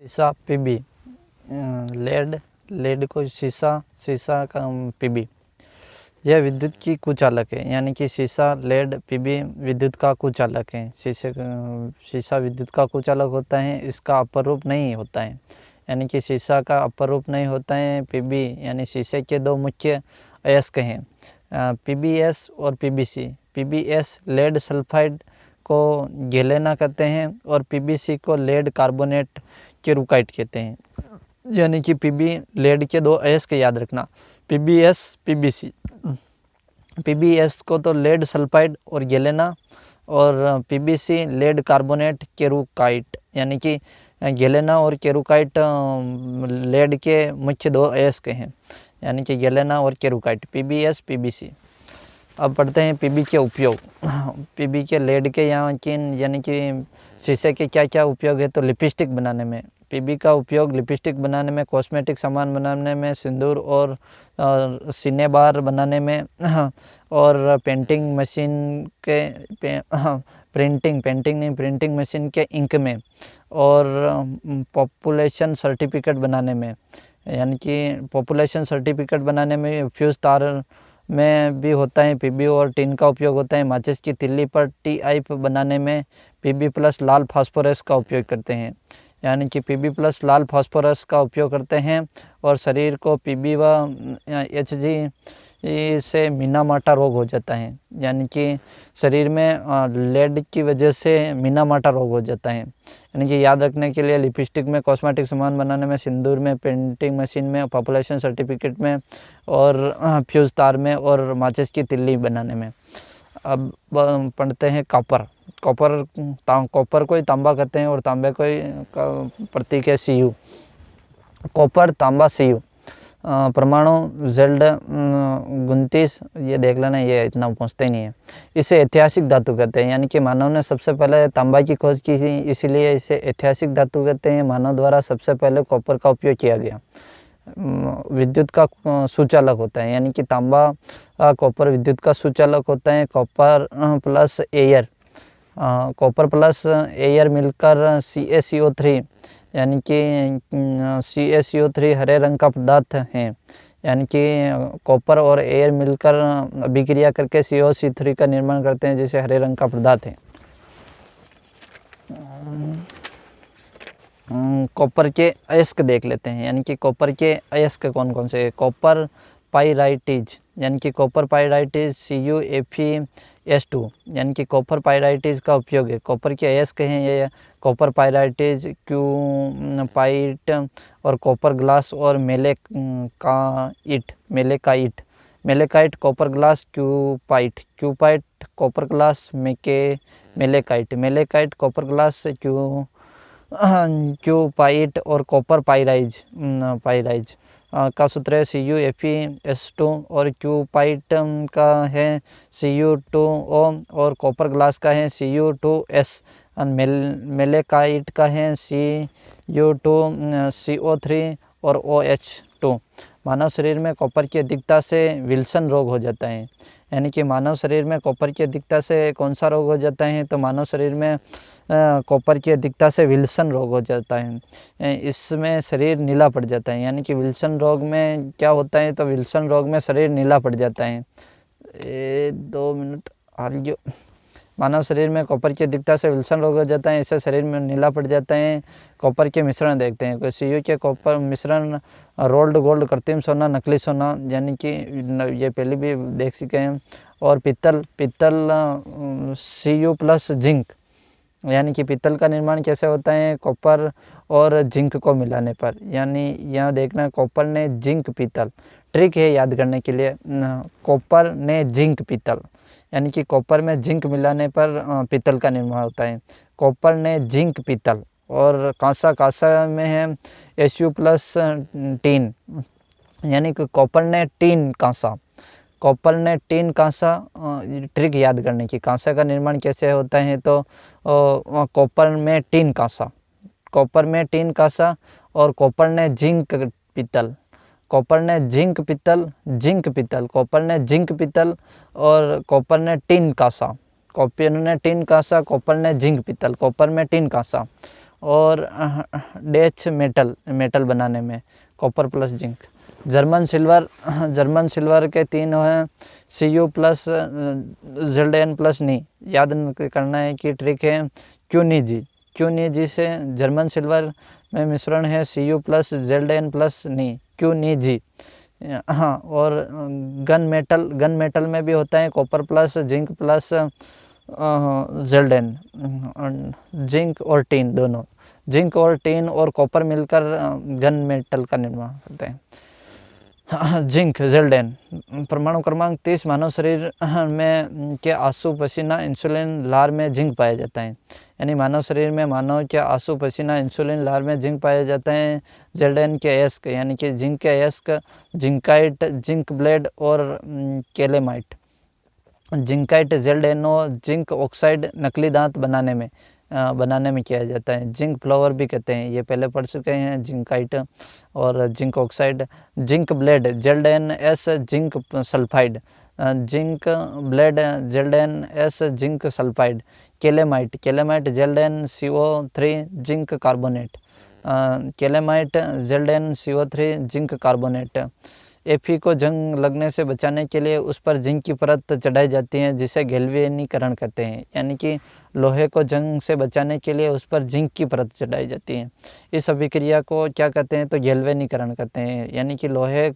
शीशा PB, lead lead को शीशा, शीशा का पीबी। यह विद्युत की कुचालक है, यानी कि शीशा, लेड, पीबी विद्युत का कुचालक है। शीशा विद्युत का कुचालक होता है, इसका अपर रूप नहीं होता है, यानी कि शीशा का अपर रूप नहीं होता है। पीबी यानी शीशे के दो मुख्य अयस्क हैं, पीबीएस और पीबीसी। पीबीएस लेड सल्फाइड को गैलेना कहते हैं और पीबीसी को लेड कार्बोनेट केरुकाइट कहते हैं। यानी कि पीबी लेड के दो अयस्क याद रखना, पीबीएस पीबीसी। पीबीएस को तो लेड सल्फाइड और गैलेना, और पीबीसी लेड कार्बोनेट केरुकाइट, यानी कि गैलेना और केरुकाइट लेड के मुख्य दो अयस्क हैं, यानी कि गैलेना और केरुकाइट, पीबीएस पीबीसी। अब पढ़ते हैं पीबी के उपयोग। पीबी के लेड के यहाँ किन यानी कि शीशे के क्या क्या उपयोग है, तो लिपस्टिक बनाने में पीबी का उपयोग, लिपस्टिक बनाने में, कॉस्मेटिक सामान बनाने में, सिंदूर और सिनेबार बनाने में, और पेंटिंग मशीन के प्रिंटिंग मशीन के इंक में, और पॉपुलेशन सर्टिफिकेट बनाने में, यानी कि पॉपुलेशन सर्टिफिकेट बनाने में फ्यूज तार में भी होता है पीबी, और टिन का उपयोग होता है। माचिस की तिल्ली पर टी-आइप बनाने में पीबी प्लस लाल फास्फोरस का उपयोग करते हैं, यानी कि पीबी प्लस लाल फास्फोरस का उपयोग करते हैं। और शरीर को पीबी व एचजी से मीना-माटा रोग हो जाता है, यानी कि शरीर में लेड की वजह से मीना-माटा रोग हो जाता है। यानी कि याद रखने के लिए लिपस्टिक में, कॉस्मेटिक सामान बनाने में, सिंदूर में, पेंटिंग मशीन में, पॉपुलेशन सर्टिफिकेट में, और फ्यूज तार में, और माचिस की तिल्ली बनाने में। अब पढ़ते हैं कॉपर। कॉपर को ही तांबा कहते हैं, और तांबे को ही प्रतीक है Cu। कॉपर, तांबा, Cu। परमाणु जेल्ड 29, ये देख लेना, ये इतना पहुँचते ही नहीं है। इसे ऐतिहासिक धातु कहते हैं, यानी कि मानव ने सबसे पहले तांबा की खोज की थी, इसलिए इसे ऐतिहासिक धातु कहते हैं। मानव द्वारा सबसे पहले कॉपर का उपयोग किया गया। विद्युत का सुचालक होता है, यानी कि तांबा, कॉपर विद्युत का सुचालक होता है। कॉपर प्लस एयर मिलकर CaCO3, यानी कि CaCO3 हरे रंग का पदार्थ है, यानी कि कॉपर और एयर मिलकर अभिक्रिया करके CaCO3 का निर्माण करते हैं, जिसे हरे रंग का पदार्थ है। कॉपर के अयस्क देख लेते हैं, यानी कि कॉपर के अयस्क कौन कौन से। कॉपर पाइराइटिज, यानी कि कॉपर पाइराइटिज CuFeS2, यानी कि कॉपर पाइराइटिज का उपयोग है। कॉपर के अयस्क हैं ये कॉपर पाइराइटिज, क्यूपाइट, और कॉपर ग्लास, और malachite, copper glance, cuprite copper glance, malachite copper glance, cuprite, और कॉपर पाइराइज का सूत्र है CuFeS2, और क्यूपाइट का है Cu2O, और कॉपर ग्लास का है Cu2S, और मेलेकाइट का है Cu2CO3 और OH2। मानव शरीर में कॉपर की अधिकता से विल्सन रोग हो जाता है, यानी कि मानव शरीर में कॉपर की अधिकता से कौन सा रोग हो जाता है, तो मानव शरीर में कॉपर की अधिकता से विल्सन रोग हो जाता है। इसमें शरीर नीला पड़ जाता है, यानी कि विल्सन रोग में क्या होता है, तो विल्सन रोग में शरीर नीला पड़ जाता है। 2 मिनट हालियो। मानव शरीर में कॉपर की अधिकता से विल्सन रोग हो जाता है, इससे शरीर में नीला पड़ जाता है। कॉपर के मिश्रण देखते हैं, Cu के कॉपर मिश्रण, रोल्ड गोल्ड, कृत्रिम सोना, नकली सोना, यानी कि ये पहले भी देख चुके हैं। और पित्तल Cu प्लस जिंक, यानी कि पित्तल का निर्माण कैसे होता है, कॉपर और जिंक को मिलाने पर। यानी यहाँ देखना, कॉपर ने जिंक पित्तल, ट्रिक है याद करने के लिए, कॉपर ने जिंक पित्तल, यानी कि कॉपर में जिंक मिलाने पर पित्तल का निर्माण होता है। कॉपर ने जिंक पित्तल। और कांसा में है Su प्लस टीन, यानी कि कॉपर ने टीन कांसा, ट्रिक याद करने की। कांसा का निर्माण कैसे होता है, तो कॉपर में टीन कांसा, और कॉपर ने जिंक पित्तल, कॉपर ने जिंक पित्तल, और कॉपर ने टीन कांसा, कॉपर में टीन कांसा, और डैच मेटल बनाने में copper plus zinc. German silver के 3 हैं, Cu प्लस Zn प्लस नी। याद करना है कि ट्रिक है क्यूनीजी से जर्मन सिल्वर में मिश्रण है Cu प्लस Zn प्लस नी, क्यूनीजी। हाँ, और गन मेटल में भी होता है copper plus zinc plus Zn, zinc और टीन दोनों, जिंक और टीन और कॉपर मिलकर गन मेटल का निर्माण करते हैं। Zinc Zn। परमाणु क्रमांक 30 मानव शरीर में के आंसू पसीना इंसुलिन लार में जिंक पाया जाता है। यानी मानव शरीर में मानव के आंसू पसीना इंसुलिन लार में जिंक पाया जाता है। Zn के अयस्क यानी कि जिंक के अयस्क जिंकाइट, जिंक ब्लेड और कैलेमाइट। जिंकाइट ZnO जिंक ऑक्साइड नकली दांत बनाने में किया जाता है। जिंक फ्लावर भी कहते हैं, ये पहले पढ़ चुके हैं, जिंकाइट और zinc oxide. Zinc blende ZnS zinc sulphide, zinc blende ZnS zinc sulphide. Calamine ZnCO3 zinc carbonate, calamine ZnCO3 zinc carbonate. Fe को जंग लगने से बचाने के लिए उस पर जिंक की परत चढ़ाई जाती है, जिसे गैल्वेनीकरण कहते हैं। यानी कि लोहे को जंग से बचाने के लिए उस पर जिंक की परत चढ़ाई जाती है। इस अभिक्रिया को क्या कहते हैं? तो गैल्वेनीकरण कहते हैं। यानी कि लोहे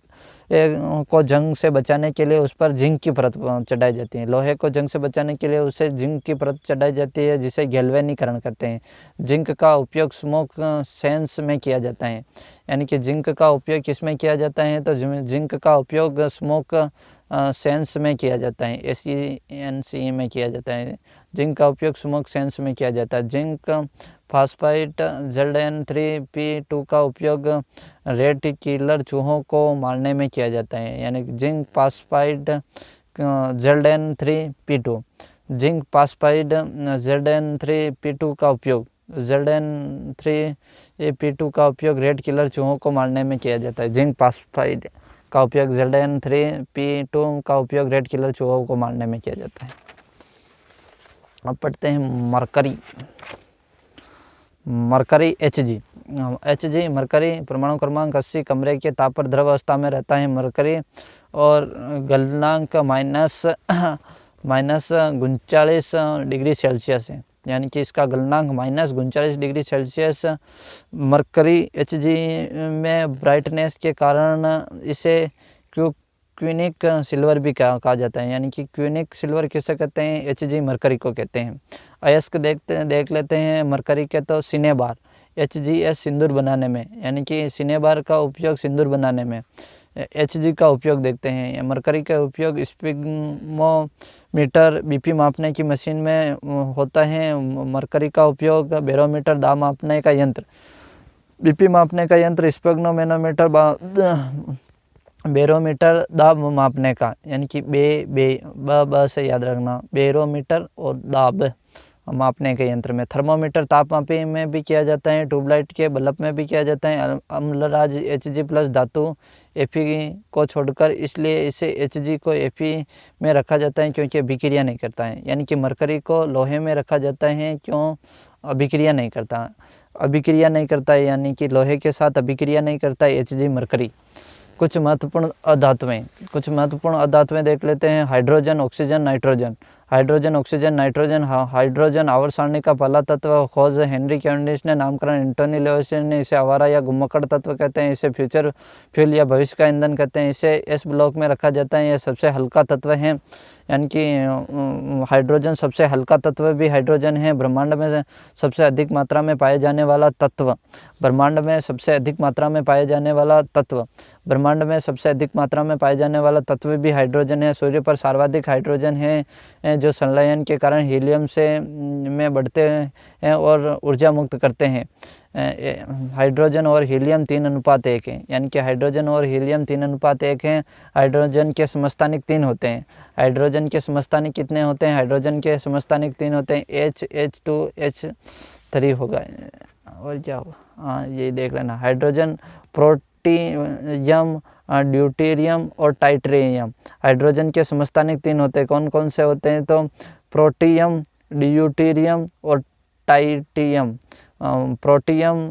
को जंग से बचाने के लिए उस पर जिंक की परत चढ़ाई जाती है। लोहे को जंग से बचाने के लिए उसे जिंक की परत चढ़ाई जाती है, जिसे गैल्वेनीकरण कहते हैं। जिंक का उपयोग स्मोक सेंस में किया जाता है। यानी कि जिंक का उपयोग किसमें किया जाता है? तो जिंक का उपयोग स्मोक सेंस में किया जाता है, SENC में किया जाता है। जिंक का उपयोग स्मोक सेंस में किया जाता है। जिंक फास्फाइड Zn3P2 का उपयोग रेड किलर चूहों को मारने में किया जाता है। यानी zinc phosphide Zn3P2, zinc phosphide Zn3P2 का उपयोग Zn3P2 का उपयोग रेड किलर चूहों को मारने में किया जाता है। जिंक फास्फाइड का उपयोग Zn3P2 का उपयोग रेड किलर चूहों को मारने में किया जाता है। अब पढ़ते हैं मरकरी Hg। मरकरी परमाणु क्रमांक 80 कमरे के ताप पर द्रव अवस्था में रहता है। मरकरी और गलनांक माइनस 39 डिग्री सेल्सियस है। यानी कि इसका गलनांक -39 डिग्री सेल्सियस। मरकरी Hg में ब्राइटनेस के कारण इसे क्विनिक सिल्वर भी कहा जाता है। यानी कि क्विनिक सिल्वर किसे कहते हैं? Hg मरकरी को कहते हैं। अयस्क देख लेते हैं मरकरी के, तो सिनेबार HgS सिंदूर बनाने में, यानी कि सिनेबार का उपयोग सिंदूर बनाने में। Hg का उपयोग देखते हैं। मरकरी का उपयोग स्पिग्मोमीटर BP मापने की मशीन में होता है। मरकरी का उपयोग बैरोमीटर दाब मापने का यंत्र, BP मापने का यंत्र, स्पिग्मोमीटर बैरोमीटर दाब मापने का, यानी कि ब से याद रखना, बैरोमीटर और दाब मापने के यंत्र में। थर्मोमीटर तापमापी में भी किया जाता है। ट्यूबलाइट के बल्ब में भी किया जाता है। अम्लराज Hg प्लस धातु Fe को छोड़कर, इसलिए इसे Hg को Fe में रखा जाता है क्योंकि अभिक्रिया नहीं करता है। यानी कि मरकरी को लोहे में रखा जाता है, क्यों? अभिक्रिया नहीं करता है, यानी कि लोहे के साथ अभिक्रिया नहीं करता है Hg मरकरी। कुछ महत्वपूर्ण अधातुएं देख लेते हैं। Hydrogen, oxygen, nitrogen. हाइड्रोजन आवर्त सारणी का पहला तत्व। खोज हेनरी कैवेंडिश ने, नामकरण एंटोनी लेवोसियर ने। इसे आवारा या घुमक्कड़ तत्व कहते हैं। इसे फ्यूचर फ्यूल या भविष्य का ईंधन कहते हैं। इसे S ब्लॉक में रखा जाता है। यह सबसे हल्का तत्व है, यानी कि हाइड्रोजन सबसे हल्का तत्व भी हाइड्रोजन है। ब्रह्मांड में सबसे अधिक मात्रा में पाए जाने वाला तत्व भी हाइड्रोजन है। सूर्य पर सर्वाधिक हाइड्रोजन है जो संलयन के कारण हीलियम में बढ़ते हैं और ऊर्जा मुक्त करते हैं। हाइड्रोजन और हीलियम 3:1 है, यानी कि हाइड्रोजन और हीलियम 3:1 हैं। हाइड्रोजन के समस्थानिक 3 होते हैं। हाइड्रोजन के समस्थानिक कितने होते हैं? हाइड्रोजन के समस्थानिक 3 होते हैं। H2 H3 होगा, और क्या होगा? हाँ, यही देख लेना। हाइड्रोजन, प्रोटियम, ड्यूटेरियम और टाइटेरियम। हाइड्रोजन के समस्थानिक 3 होते हैं। कौन कौन से होते हैं? तो प्रोटियम, ड्यूटेरियम और टाइटेरियम। प्रोटियम,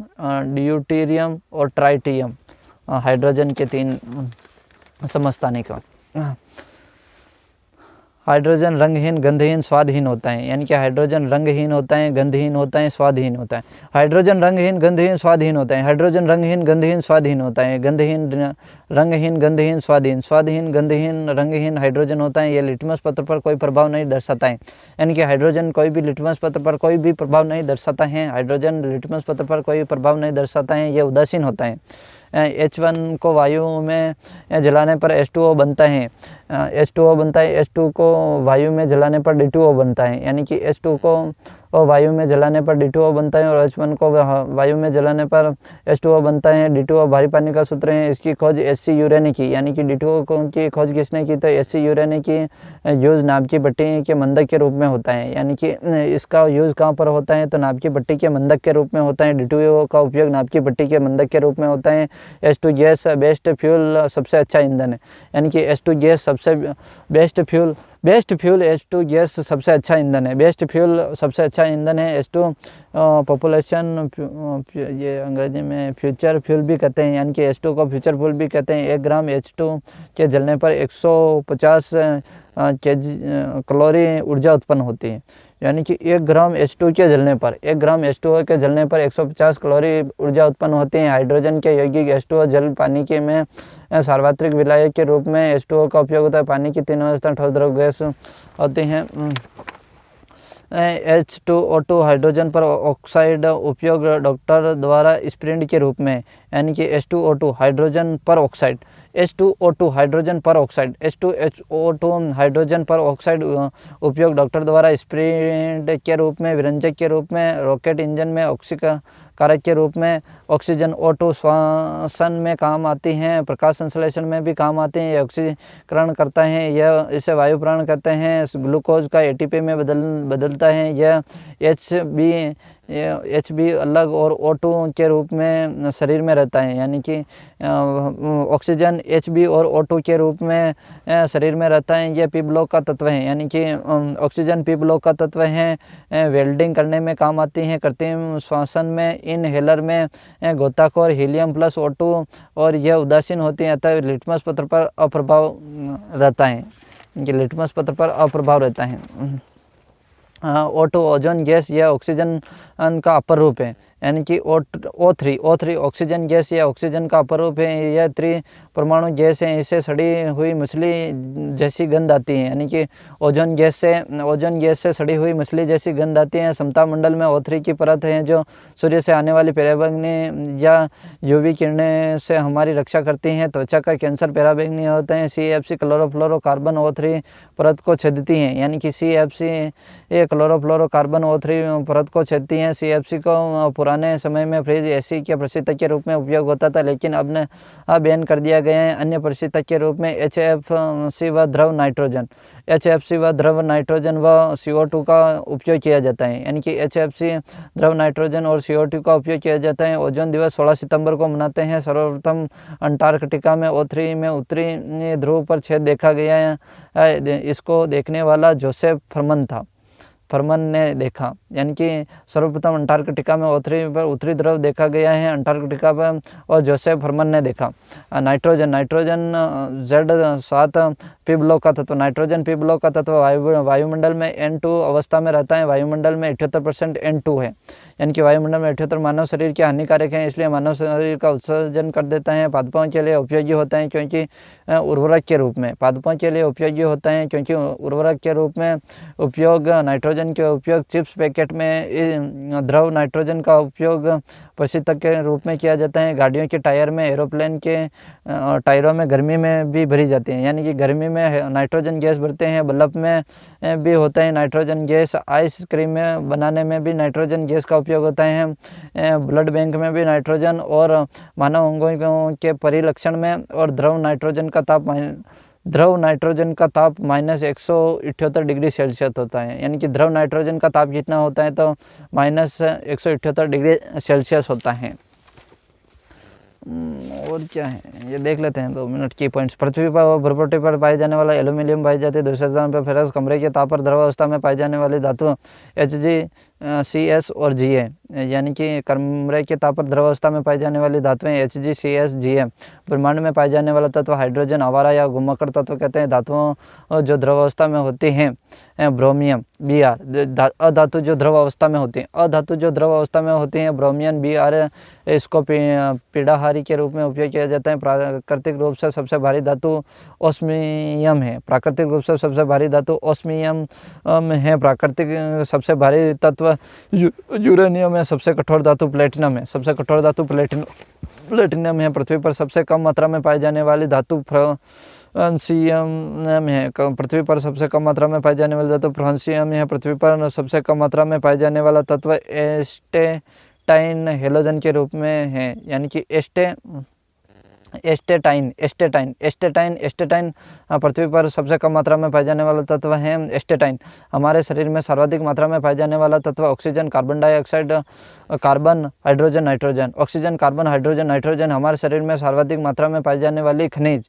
ड्यूटेरियम और ट्राइटियम, हाइड्रोजन के 3 समस्थानिक। हाइड्रोजन रंगहीन, गंधहीन, स्वादहीन होता है, यानी कि हाइड्रोजन रंगहीन होता है, गंधहीन होता है, स्वादहीन होता है। हाइड्रोजन रंगहीन, गंधहीन, स्वादहीन होता है। हाइड्रोजन रंगहीन, गंधहीन, स्वादहीन होता है। गंधहीन रंगहीन, गंधहीन, स्वादहीन, स्वादहीन, गंधहीन, रंगहीन हाइड्रोजन होता है। ये लिटमस पत्र पर कोई प्रभाव नहीं दर्शाता है, यानी कि हाइड्रोजन कोई भी लिटमस पत्र पर कोई भी प्रभाव नहीं दर्शाता है। हाइड्रोजन लिटमस पत्र पर कोई प्रभाव नहीं दर्शाता है, ये उदासीन होता है। H1 को वायु में जलाने पर H2O बनता है, H2O बनता है। H2 को वायु में जलाने पर D2O बनता है, यानी कि H2 को वायु में जलाने पर D2O बनता है और H1 को वायु में जलाने पर H2O बनता है। D2O भारी पानी का सूत्र है। इसकी खोज SC यूरे ने की, यानी कि D2O की खोज किसने की, तो SC यूरे ने की। यूज नाभ की भट्टी के मंदक के रूप में होता है, यानी कि इसका यूज कहाँ पर होता है, तो नाभ की भट्टी के मंदक के रूप में होता है। D2O का उपयोग नाभ की भट्टी के मंदक के रूप में होता है। H2 गैस बेस्ट फ्यूल सबसे अच्छा ईंधन है, यानी कि H2 गैस सबसे बेस्ट फ्यूल H2 गैस सबसे अच्छा ईंधन है। बेस्ट फ्यूल सबसे अच्छा ईंधन है H2। पॉपुलेशन, ये अंग्रेजी में फ्यूचर फ्यूल भी कहते हैं, यानी कि H2 को फ्यूचर फ्यूल भी कहते हैं। 1 ग्राम H2 के जलने पर 150 कैलोरी ऊर्जा उत्पन्न होती है, यानी कि 1 ग्राम H2 के जलने पर 1 ग्राम H2O के जलने पर 150 कैलोरी ऊर्जा उत्पन्न होती है। हाइड्रोजन के यौगिक H2O जल पानी के में सार्वत्रिक विलायक के रूप में H2O का उपयोग होता है। पानी की 3 अवस्था ठोस द्रव गैस होती हैं। H2O2 हाइड्रोजन पर ऑक्साइड उपयोग डॉक्टर द्वारा स्प्रिंट के रूप में, यानी कि H2O2 हाइड्रोजन पर ऑक्साइड, H2O2 हाइड्रोजन पर ऑक्साइड, H2HO2 हाइड्रोजन पर ऑक्साइड उपयोग डॉक्टर द्वारा स्प्रिंट के रूप में, विरंजक के रूप में, रॉकेट इंजन में ऑक्सीकरण कारक के रूप में। ऑक्सीजन O2 श्वसन में काम आती हैं, प्रकाश संश्लेषण में भी काम आते हैं। यह ऑक्सीकरण करता है, यह इसे वायु प्राण कहते हैं। ग्लूकोज का ATP में बदलता है। यह HB अलग और O2 के रूप में शरीर में रहता है, यानी कि ऑक्सीजन HB और O2 के रूप में शरीर में रहता है। यह P ब्लॉक का तत्व है, यानी कि ऑक्सीजन P ब्लॉक का तत्व है। वेल्डिंग करने में काम आती हैं। कृत्रिम श्वसन में, इनहेलर में गोताखोर हीलियम प्लस O2, और यह उदासीन होती है, अतः लिटमस पत्र पर अप्रभाव रहता है। लिटमस पत्र पर अप्रभाव रहता है। O2 ओजोन गैस, यह ऑक्सीजन का अपर रूप है, यानी कि O3 ऑक्सीजन गैस, यह ऑक्सीजन का अपर रूप है। यह 3 परमाणु गैस है। इससे सड़ी हुई मछली जैसी गंध आती है, यानी कि ओजोन गैस से सड़ी हुई मछली जैसी गंध आती है। समता मंडल में O3 की परत है जो सूर्य से आने वाली पराबैंगनी या UV किरणें से हमारी रक्षा करती हैं। त्वचा का कैंसर पराबैंगनी होते हैं। CFC क्लोरोफ्लोरोकार्बन O3 परत को छेदती हैं, यानी कि CFC क्लोरोफ्लोरोकार्बन O3 परत को छेदती हैं। CFC को पुराने समय में फ्रिज एसिड के प्रशीतक के रूप में उपयोग होता था, लेकिन अब बैन कर दिया गया है। अन्य प्रशीतक के रूप में HFC व द्रव नाइट्रोजन व CO2 का उपयोग किया जाता है, यानी कि HFC द्रव नाइट्रोजन और CO2 का उपयोग किया जाता है। ओजोन दिवस 16 सितंबर को मनाते हैं। सर्वप्रथम अंटार्कटिका में O3 में उत्तरी ध्रुव पर छेद देखा गया है। इसको देखने वाला जोसेफ फरमन ने देखा, यानी कि सर्वप्रथम अंटार्कटिका में O3 पर उत्तरी ध्रुव देखा गया है अंटार्कटिका पर, और जोसेफ फरमन ने देखा। नाइट्रोजन Z7 P ब्लॉक का तत्व, नाइट्रोजन P ब्लॉक का तत्व वायुमंडल में N2 अवस्था में रहता है। वायुमंडल में 78% N2 है, यानी कि वायुमंडल में 78 मानव शरीर के हानिकारक हैं, इसलिए मानव शरीर का उत्सर्जन कर देता है। पादपों के लिए उपयोगी होता है, क्योंकि उर्वरक के रूप में उर्वरक के रूप में उपयोग नाइट्रोजन के उपयोग चिप्स पैकेट में द्रव नाइट्रोजन का उपयोग प्रशीतक के रूप में किया जाता है। गाड़ियों के टायर में, एरोप्लेन के टायरों में गर्मी में भी भरी जाती है, यानी कि गर्मी में नाइट्रोजन गैस भरते हैं। बल्ब में भी होता है नाइट्रोजन गैस। आइसक्रीम में बनाने में भी नाइट्रोजन गैस का उपयोग होता है। ब्लड बैंक में भी नाइट्रोजन, और मानव अंगों के परिलक्षण में। और द्रव नाइट्रोजन का ताप -178 डिग्री सेल्सियस होता है, यानी कि द्रव नाइट्रोजन का ताप कितना होता है, तो -178 डिग्री सेल्सियस होता है। और क्या है ये देख लेते हैं 2 मिनट की पॉइंट्स। पृथ्वी पर भरभट्टी पर पाए जाने वाला एल्यूमिनियम पाई जाती है। दूसरे स्थान पर फेरस। कमरे के ताप पर द्रव अवस्था में पाई जाने वाली धातु HgCs और Ga। यानी कि कमरे के ताप पर द्रव अवस्था में पाई जाने वाली धातुएं HgCsGm। ब्रह्मांड में पाए जाने वाला तत्व हाइड्रोजन, आवारा या घुमक्कड़ तत्व कहते हैं। धातुओं जो द्रव अवस्था में होती हैं ब्रोमियम Br। अधातु जो द्रव अवस्था में होती हैं, अधातु जो द्रव अवस्था में होती हैं ब्रोमियम Br, इसको पीड़ाहारी के रूप में उपयोग किया जाता है। प्राकृतिक रूप से सबसे भारी धातु ओस्मियम है। प्राकृतिक रूप से सबसे भारी धातु ओस्मियम है। प्राकृतिक सबसे भारी तत्व यूरेनियम है। सबसे कठोर धातु प्लेटिनम है। सबसे कठोर धातु प्लेटिनम है। पृथ्वी पर सबसे कम मात्रा में पाई जाने वाली धातु फ्रांसियम है। पृथ्वी पर सबसे कम मात्रा में पाई जाने वाली धातु फ्रांसियम है। पृथ्वी पर सबसे कम मात्रा में पाई जाने वाला तत्व एस्टेटाइन हेलोजन के रूप में है, यानी कि एस्टेटाइन पृथ्वी पर सबसे कम मात्रा में पाए जाने वाला तत्व है एस्टेटाइन। हमारे शरीर में सर्वाधिक मात्रा में पाए जाने वाला तत्व oxygen, carbon dioxide, carbon, hydrogen, nitrogen. Oxygen, carbon, hydrogen, nitrogen हमारे शरीर में सर्वाधिक मात्रा में पाई जाने वाली खनिज।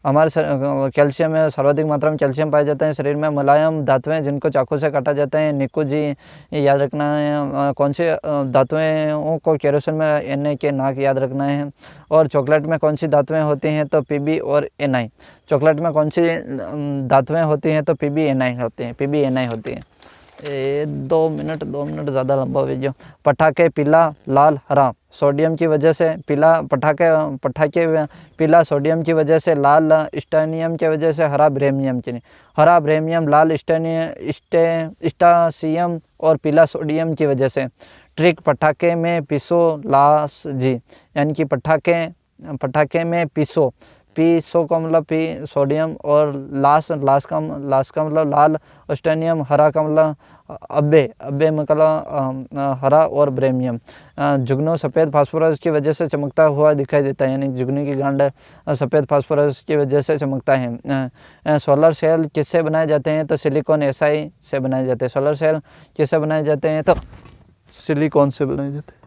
हमारे कैल्शियम में सर्वाधिक मात्रा में कैल्शियम पाए जाते हैं। शरीर में मुलायम धातुएं जिनको चाकू से काटा जाता है। निकू जी याद रखना है। कौन सी धातुएं को केरोसिन में Na के नाक याद रखना है। और चॉकलेट में कौन सी धातुएं होती हैं तो Pb और Ni। चॉकलेट में कौन सी धातुएं होती हैं तो Pb Ni होती हैं। 2 मिनट ज़्यादा लंबा वीडियो। पटाखे पीला, लाल, हरा सोडियम की वजह से पीला, पटाखे पीला सोडियम की वजह से, लाल स्टेनियम की वजह से, हरा ब्रेमियम की नहीं। हरा ब्रेमियम, लाल स्टासियम और पीला सोडियम की वजह से। ट्रिक पटाखे में पीसो लास जी, यानी कि पटाखे में पीसो का मतलब पी सोडियम और लास का मतलब लाल, स्टेनियम हरा का मतलब अब्बे मतलब हरा और ब्रेमियम। जुगनू सफ़ेद फास्फोरस की वजह से चमकता हुआ दिखाई देता है, यानी जुगनू की गांड सफ़ेद फास्फोरस की वजह से चमकता है। सोलर सेल किससे बनाए जाते हैं तो सिलिकॉन Si से बनाए जाते हैं। सोलर सेल किससे बनाए जाते हैं तो सिलिकॉन से बनाए जाते हैं।